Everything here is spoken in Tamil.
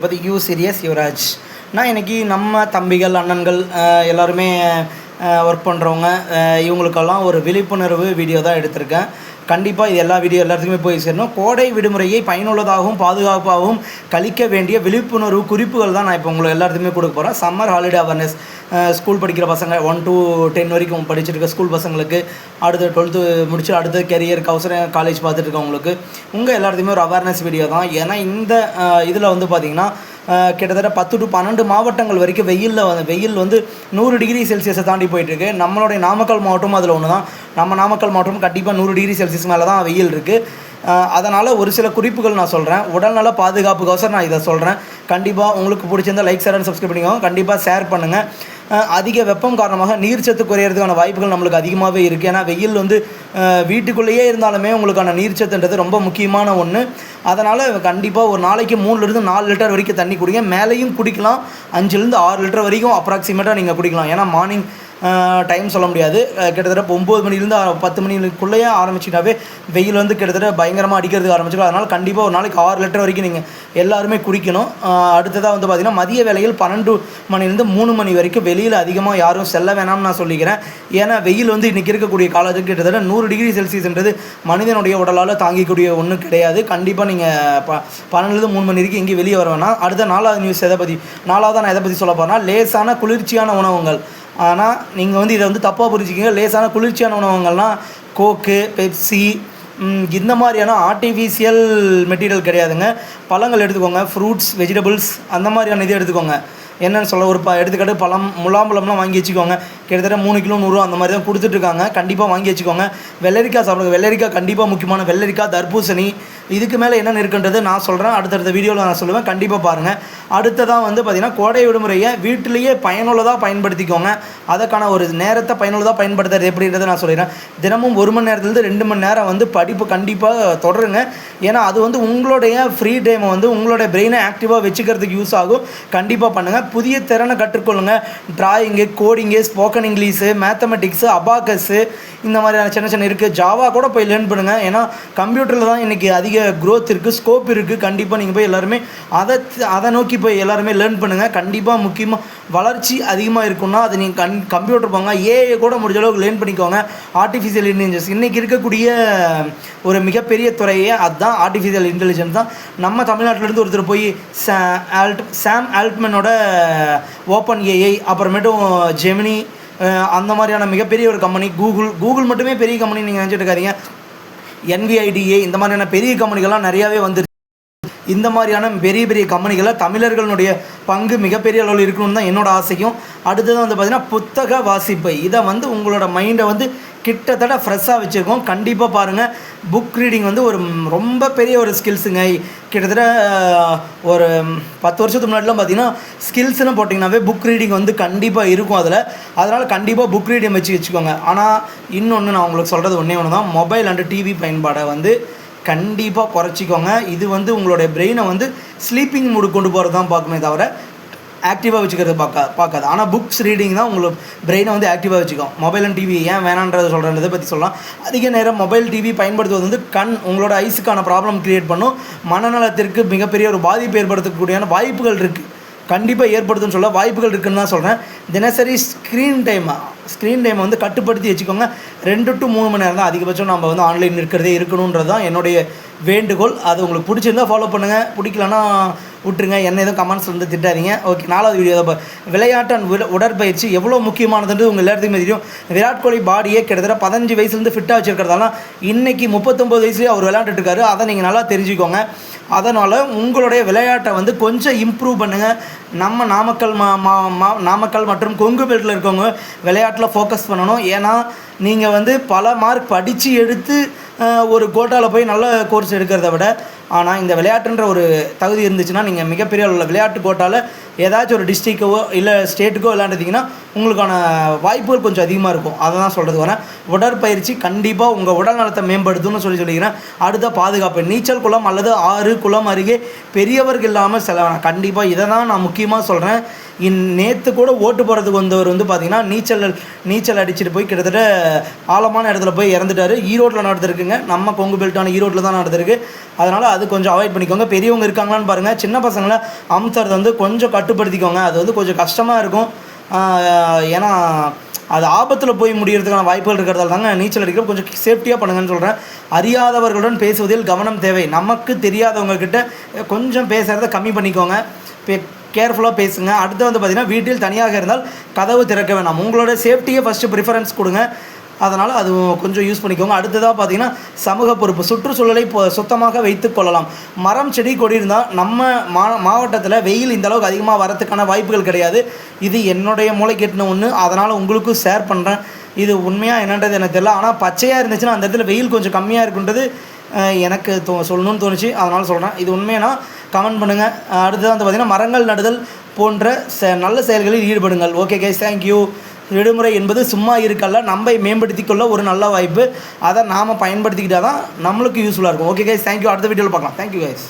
You serious Yuvraj. நான் இன்றைக்கி நம்ம தம்பிகள் அண்ணன்கள் எல்லாருமே ஒர்க் பண்ணுறவங்க இவங்களுக்கெல்லாம் ஒரு விழிப்புணர்வு வீடியோ தான் எடுத்திருக்கேன். கண்டிப்பாக இது எல்லா வீடியோ எல்லாத்துக்குமே போய் சேரணும். கோடை விடுமுறையை பயனுள்ளதாகவும் பாதுகாப்பாகவும் கழிக்க வேண்டிய விழிப்புணர்வு குறிப்புகள் தான் நான் இப்போ உங்களுக்கு எல்லாத்துக்குமே கொடுக்க போகிறேன். சம்மர் ஹாலிடே அவேர்னஸ் ஸ்கூல் படிக்கிற பசங்க 1 to 10 வரைக்கும் படிச்சுருக்க ஸ்கூல் பசங்களுக்கு, அடுத்து 12th முடிச்சு அடுத்து கெரியருக்கு அவசரம் காலேஜ் பார்த்துட்டு இருக்கவங்களுக்கு உங்கள் எல்லாத்துக்குமே ஒரு அவேர்னஸ் வீடியோ தான். ஏன்னா இந்த இதில் வந்து பார்த்திங்கன்னா கிட்டத்தட்ட 10 to 12 மாவட்டங்கள் வரைக்கும் வெயில் வந்து 100 டிகிரி செல்சியஸை தாண்டி போயிட்டுருக்கு. நம்மளுடைய நாமக்கல் மாவட்டம் அதில் ஒன்று தான். நம்ம நாமக்கல் மாவட்டம் கண்டிப்பாக 100 டிகிரி செல்சியஸ் மேலே தான் வெயில் இருக்குது. அதனால் ஒரு சில குறிப்புகள் நான் சொல்கிறேன். உடல்நல பாதுகாப்புக்கோசரம் நான் இதை சொல்கிறேன். கண்டிப்பாக உங்களுக்கு பிடிச்சிருந்தால் லைக், ஷேர் அண்ட் சப்ஸ்கிரைப் பண்ணிக்கோங்க. கண்டிப்பாக ஷேர் பண்ணுங்கள். அதிக வெப்பம் காரணமாக நீர்ச்சத்து குறையிறதுக்கான வாய்ப்புகள் நம்மளுக்கு அதிகமாகவே இருக்குது. ஏன்னா வெயில் வந்து வீட்டுக்குள்ளேயே இருந்தாலுமே உங்களுக்கான நீர்ச்சத்துன்றது ரொம்ப முக்கியமான ஒன்று. அதனால் கண்டிப்பாக ஒரு நாளைக்கு 3 to 4 லிட்டர் வரைக்கும் தண்ணி குடிங்க. மேலேயும் குடிக்கலாம். 5 to 6 லிட்டர் வரைக்கும் அப்ராக்சிமேட்டாக நீங்கள் குடிக்கலாம். ஏன்னா மார்னிங் டைம் சொல்ல முடியாது. கிட்டத்தட்ட 9 மணிலேருந்து 10 மணிக்குள்ளேயே ஆரம்பிச்சிட்டாவே வெயில் வந்து கிட்டத்தட்ட பயங்கரமாக அடிக்கிறதுக்கு ஆரம்பிச்சிடும். அதனால் கண்டிப்பாக ஒரு நாளைக்கு 6 லிட்டர் வரைக்கும் நீங்கள் எல்லாருமே குடிக்கணும். அடுத்ததாக வந்து பார்த்திங்கன்னா மதிய வேளையில் 12 மணிலேருந்து 3 மணி வரைக்கும் வெளியில் அதிகமாக யாரும் செல்ல வேணாம்னு நான் சொல்லிக்கிறேன். ஏன்னா வெயில் வந்து இன்றைக்கி இருக்கக்கூடிய காலத்துக்கு கிட்டத்தட்ட 100 டிகிரி செல்சியஸ்ன்றது மனிதனுடைய உடலால் தாங்கிக்கூடிய ஒன்றும் கிடையாது. கண்டிப்பாக நீங்கள் 12 3 மணி வரைக்கும் எங்கேயும் வெளியே வர வேணாம். அடுத்த 4வது நியூஸ் நாலாவதாக நான் எதை பற்றி சொல்ல போகிறேன்னா லேசான குளிர்ச்சியான உணவுகள். ஆனால் நீங்கள் வந்து இதை வந்து தப்பாக புரிஞ்சுக்கிங்க. லேசான குளிர்ச்சியான உணவுகள்னால் கோக்கு, பெப்சி இந்த மாதிரியான ஆர்டிஃபிஷியல் மெட்டீரியல் கிடையாதுங்க. பழங்கள் எடுத்துக்கோங்க, ஃப்ரூட்ஸ், வெஜிடபிள்ஸ் அந்த மாதிரியான இது எடுத்துக்கோங்க. என்னென்னு சொல்ல ஒரு எடுத்துக்காட்டு பழம், முலாம்பழம்லாம் வாங்கி வச்சுக்கோங்க. கிட்டத்தட்ட 3 கிலோ 100 அந்த மாதிரி தான் கொடுத்துட்ருக்காங்க. கண்டிப்பாக வாங்கி வச்சுக்கோங்க. வெள்ளரிக்காய் சாப்பிடுங்க. வெள்ளரிக்காய் கண்டிப்பாக முக்கியமான வெள்ளரிக்காய், தர்பூசணி. இதுக்கு மேலே என்னென்னு இருக்குன்றது நான் சொல்கிறேன். அடுத்தடுத்த வீடியோவில் நான் சொல்லுவேன். கண்டிப்பாக பாருங்கள். அடுத்ததாக வந்து பார்த்திங்கன்னா கோடை விடுமுறையை வீட்டிலேயே பயனுள்ளதாக பயன்படுத்திக்கோங்க. அதற்கான ஒரு நேரத்தை பயனுள்ளதாக பயன்படுத்துறது எப்படின்றத நான் சொல்லிடுறேன். தினமும் 1 மணி நேரத்துலேருந்து 2 மணி நேரம் வந்து படிப்பு கண்டிப்பாக தொடருங்க. ஏன்னா அது வந்து உங்களுடைய ஃப்ரீ டைமை வந்து உங்களுடைய பிரெயினை ஆக்டிவாக வச்சுக்கிறதுக்கு யூஸ் ஆகும். கண்டிப்பாக பண்ணுங்கள். புதிய திறனை கற்றுக்கொள்ளுங்கள். Drawing, coding, spoken English, mathematics, abacus இந்த மாதிரியான சின்ன இருக்குது. ஜாவா கூட போய் லேர்ன் பண்ணுங்கள். ஏன்னா கம்ப்யூட்டரில் தான் இன்றைக்கி அதிக க்ரோத் இருக்குது, ஸ்கோப் இருக்குது. கண்டிப்பாக நீங்கள் போய் எல்லாருமே அதை நோக்கி போய் எல்லாருமே லேர்ன் பண்ணுங்கள். கண்டிப்பாக முக்கியமாக வளர்ச்சி அதிகமாக இருக்குன்னா அது நீங்கள் கம்ப்யூட்டர் போங்க. ஏஐ கூட முடிஞ்ச அளவுக்கு லேர்ன் பண்ணிக்கோங்க. ஆர்டிஃபிஷியல் இன்டெலிஜென்ஸ் இன்றைக்கி இருக்கக்கூடிய ஒரு மிகப்பெரிய துறையே அதுதான். ஆர்டிஃபிஷியல் இன்டெலிஜென்ஸ் தான். நம்ம தமிழ்நாட்டிலேருந்து ஒருத்தர் போய் சாம் ஆல்ட்மனோட ஓப்பன் ஏஐ, அப்புறமேட்டும் ஜெமினி, அந்த மாதிரியான மிகப்பெரிய ஒரு கம்பெனி. கூகுள் மட்டுமே பெரிய கம்பெனி நீங்கள் நினச்சிட்டு இருக்காதீங்க. NVIDIA இந்த மாதிரியான பெரிய கம்பெனிகள்லாம் நிறையாவே வந்துருச்சு. இந்த மாதிரியான பெரிய பெரிய கம்பெனிகளை தமிழர்களுடைய பங்கு மிகப்பெரிய அளவில் இருக்கணும்னு தான் என்னோடய ஆசைக்கும். அடுத்தது வந்து பார்த்திங்கன்னா புத்தக வாசிப்பு. இதை வந்து உங்களோட மைண்டை வந்து கிட்டத்தட்ட ஃப்ரெஷ்ஷாக வச்சுருக்கோம். கண்டிப்பாக பாருங்கள். புக் ரீடிங் வந்து ஒரு ரொம்ப பெரிய ஒரு ஸ்கில்ஸுங்க. கிட்டத்தட்ட ஒரு 10 வருஷத்துக்கு முன்னாடிலாம் பார்த்திங்கன்னா ஸ்கில்ஸ்னு போட்டிங்கனாவே புக் ரீடிங் வந்து கண்டிப்பாக இருக்கும் அதனால் கண்டிப்பாக புக் ரீடிங் வச்சுக்கோங்க. ஆனால் இன்னொன்று நான் உங்களுக்கு சொல்கிறது ஒன்றே ஒன்று தான். மொபைல் அண்டு டிவி பயன்பாடை வந்து கண்டிப்பாக குறைச்சிக்கோங்க. இது வந்து உங்களுடைய பிரெயினை வந்து ஸ்லீப்பிங் மூடு கொண்டு போகிறது தான் பார்க்குமே தவிர ஆக்டிவாக வச்சுக்கிறது பார்க்காது. ஆனால் புக்ஸ் ரீடிங் தான் உங்களுக்கு பிரெயினை வந்து ஆக்டிவாக வச்சுக்கும். மொபைல் அண்ட் டிவி ஏன் வேணான்றதை சொல்கிறதை பற்றி சொல்லலாம். அதிக நேரம் மொபைல் டிவி பயன்படுத்துவது வந்து உங்களோட ஐஸுக்கான ப்ராப்ளம் க்ரியேட் பண்ணும். மனநலத்திற்கு மிகப்பெரிய ஒரு பாதிப்பு ஏற்படுத்தக்கூடிய வாய்ப்புகள் இருக்குது. கண்டிப்பாக ஏற்படுத்துன்னு சொல்ல வாய்ப்புகள் இருக்குதுன்னு தான் சொல்கிறேன். தினசரி ஸ்க்ரீன் டைமை வந்து கட்டுப்படுத்தி வச்சுக்கோங்க. 2 to 3 மணி நேரம் தான் அதிகபட்சம் நம்ம வந்து ஆன்லைன் இருக்கணுன்றது தான் என்னுடைய வேண்டுகோள். அது உங்களுக்கு பிடிச்சிருந்தால் ஃபாலோ பண்ணுங்கள், பிடிக்கலன்னா விட்டுருங்க. என்ன எதுவும் கமெண்ட்ஸ் வந்து திட்டாதீங்க. ஓகே, 4வது வீடியோ விளையாட்டு அண்ட் உடற்பயிற்சி எவ்வளோ முக்கியமானதுன்றது உங்கள் எல்லாத்துக்குமே தெரியும். விராட் கோலி பாடியே கிட்டத்தட்ட 15 வயசுலேருந்து ஃபிட்டாக வச்சுருக்கிறதால இன்றைக்கி 39 வயசுலேயே அவர் விளையாண்டுட்டுருக்காரு. அதை நீங்கள் நல்லா தெரிஞ்சுக்கோங்க. அதனால் உங்களுடைய விளையாட்டை வந்து கொஞ்சம் இம்ப்ரூவ் பண்ணுங்கள். நம்ம நாமக்கல் மற்றும் கொங்கு பெல்ட்டில் இருக்கவங்க விளையாட்டில் ஃபோக்கஸ் பண்ணணும். ஏன்னா நீங்கள் வந்து பல மார்க் படித்து எடுத்து ஒரு கோட்டாவில் போய் நல்ல கோர்ஸ் எடுக்கிறத விட ஆனால் இந்த விளையாட்டுன்ற ஒரு தகுதி இருந்துச்சுன்னா நீங்கள் மிகப்பெரிய உள்ள விளையாட்டு கோட்டாவில் ஏதாச்சும் ஒரு டிஸ்ட்ரிக்கோ இல்லை ஸ்டேட்டுக்கோ விளையாண்டுட்டிங்கன்னா உங்களுக்கான வாய்ப்புகள் கொஞ்சம் அதிகமாக இருக்கும். அதை தான் சொல்கிறது வரேன். உடற்பயிற்சி கண்டிப்பாக உங்கள் உடல் நலத்தை மேம்படுத்தும்னு சொல்லிக்கிறேன். அடுத்த பாதுகாப்பு. நீச்சல் குளம் அல்லது ஆறு, குளம் அருகே பெரியவர்கள் இல்லாமல் செல்லவேணாம். கண்டிப்பாக இதை தான் நான் முக்கியமாக சொல்கிறேன். நேற்று கூட ஓட்டு போகிறதுக்கு வந்தவர் வந்து பார்த்திங்கன்னா நீச்சல் அடிச்சுட்டு போய் கிட்டத்தட்ட ஆழமான இடத்துல போய் இறந்துட்டார். ஈரோட்டில் நடந்திருக்குங்க. நம்ம கொங்கு பெல்ட்டான ஈரோட்டில் தான் நடந்திருக்கு. அதனால் அது கொஞ்சம் அவாய்ட் பண்ணிக்கோங்க. பெரியவங்க இருக்காங்களான்னு பாருங்கள். சின்ன பசங்களை அமுத்துறது வந்து கொஞ்சம் கட்டுப்படுத்திக்கோங்க. அது வந்து கொஞ்சம் கஷ்டமாக இருக்கும். ஏன்னா அது ஆபத்தில் போய் முடியறதுக்கான வாய்ப்புகள் இருக்கிறதால தாங்க நீச்சல் அடிக்கிறது கொஞ்சம் சேஃப்டியாக பண்ணுங்கன்னு சொல்கிறேன். அறியாதவர்களுடன் பேசுவதில் கவனம் தேவை. நமக்கு தெரியாதவங்கக்கிட்ட கொஞ்சம் பேசுகிறத கம்மி பண்ணிக்கோங்க. கேர்ஃபுல்லாக பேசுங்க. அடுத்து வந்து பார்த்திங்கன்னா வீட்டில் தனியாக இருந்தால் கதவு திறக்க வேண்டாம். உங்களோட சேஃப்டியை ஃபஸ்ட்டு ப்ரிஃபரன்ஸ் கொடுங்க. அதனால் அது கொஞ்சம் யூஸ் பண்ணிக்கோங்க. அடுத்ததாக பார்த்திங்கன்னா சமூக பொறுப்பு. சுற்றுச்சூழலை சுத்தமாக வைத்து கொள்ளலாம். மரம் செடி கொடி இருந்தால் நம்ம மாவட்டத்தில் வெயில் இந்தளவுக்கு அதிகமாக வரத்துக்கான வாய்ப்புகள் கிடையாது. இது என்னுடைய மூளைக்கெட்டின ஒன்று. அதனால் உங்களுக்கும் ஷேர் பண்ணுறேன். இது உண்மையாக என்னன்றது எனக்கு தெரியல. ஆனால் பச்சையாக இருந்துச்சுன்னா அந்த இடத்துல வெயில் கொஞ்சம் கம்மியாக இருக்குன்றது எனக்கு சொல்லணும்னு தோணுச்சு. அதனால் சொல்கிறேன். இது உண்மையாக கமெண்ட் பண்ணுங்கள். அடுத்தது வந்து பார்த்திங்கன்னா மரங்கள் நடுதல் போன்ற நல்ல செயல்களில் ஈடுபடுங்கள். Okay guys, thank you. விடுமுறை என்பது சும்மா இருக்கல்ல, நம்ம மேம்படுத்திக்கொள்ள ஒரு நல்ல வாய்ப்பு. அதை நாம் பயன்படுத்திக்கிட்டால் தான் நம்மளுக்கு யூஸ்ஃபுல்லாக இருக்கும். Okay guys, thank you. அடுத்த வீடியோவில் பார்க்கலாம். Thank you guys.